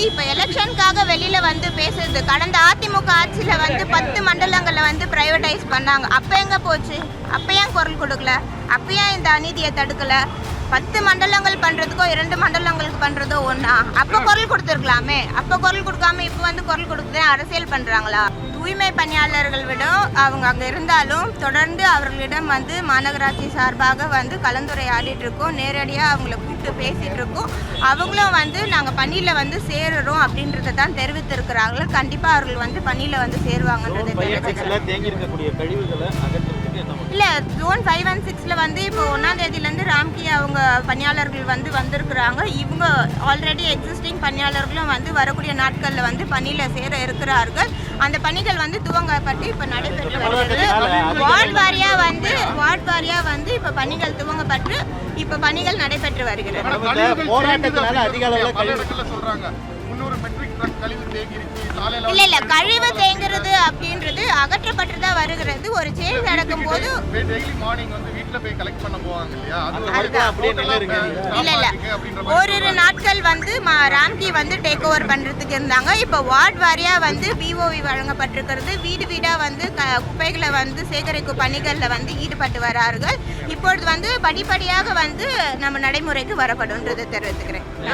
இப்போ எலெக்ஷனுக்காக வெளியில வந்து பேசுறது. கடந்த அதிமுக ஆட்சியில் வந்து 10 மண்டலங்களை வந்து பிரைவேடைஸ் பண்ணாங்க. அப்போ எங்கே போச்சு? அப்போ ஏன் குரல் கொடுக்கல? அப்போ ஏன் இந்த அநீதியை தடுக்கல? 10 மண்டலங்கள் பண்ணுறதுக்கோ 2 மண்டலங்களுக்கு பண்ணுறதோ ஒன்றா? அப்போ குரல் கொடுத்துருக்கலாமே. அப்போ குரல் கொடுக்காம இப்போ வந்து குரல் கொடுத்து அரசியல் பண்ணுறாங்களா? தூய்மை பணியாளர்கள் விட அவங்க அங்கே இருந்தாலும் தொடர்ந்து அவர்களிடம் வந்து மாநகராட்சி சார்பாக வந்து கலந்துரையாடிட்டு இருக்கோம். நேரடியாக அவங்கள கூப்பிட்டு பேசிகிட்டு இருக்கோம். அவங்களும் வந்து நாங்கள் பணியில் வந்து சேருறோம் அப்படின்றத தான் தெரிவித்திருக்கிறார்கள். கண்டிப்பாக அவர்கள் வந்து பணியில் வந்து சேருவாங்கன்றது இல்லை. ஜோன் 5 and 6 வந்து இப்போ 1ஆம் தேதியிலேருந்து ராம்கி அவங்க பணியாளர்கள் வந்து வந்திருக்கிறாங்க. இவங்க ஆல்ரெடி எக்ஸிஸ்டிங் பணியாளர்களும் வந்து வரக்கூடிய நாட்களில் வந்து பணியில் சேர இருக்கிறார்கள். அந்த பணிகள் வந்து துவங்கப்பட்டு இப்போ நடைபெற்று வருகிறது. வார்டு வாரியாக வந்து இப்போ பணிகள் துவங்கப்பட்டு இப்போ பணிகள் நடைபெற்று வருகிறது. இல்ல கழிவு தேங்குறது அப்படின்றது அகற்றப்பட்டு தான் வருகிறது. ஒரு சேஞ்ச் நடக்கும் போது இல்ல ஒரு நாட்கள் வந்து ராம்கி வந்து டேக் ஓவர் பண்றதுக்கு இருந்தாங்க. இப்போ வார்டு வாரியா வந்து பிஓவி வழங்கப்பட்டிருக்கிறது. வீடு வீடா வந்து குப்பைகளை வந்து சேகரிக்கும் பணிகளில் வந்து ஈடுபட்டு வரார்கள். இப்பொழுது வந்து படிப்படியாக வந்து நம்ம நடைமுறைக்கு வரப்படும்ன்றதை தெரிவித்துக்கிறேன்.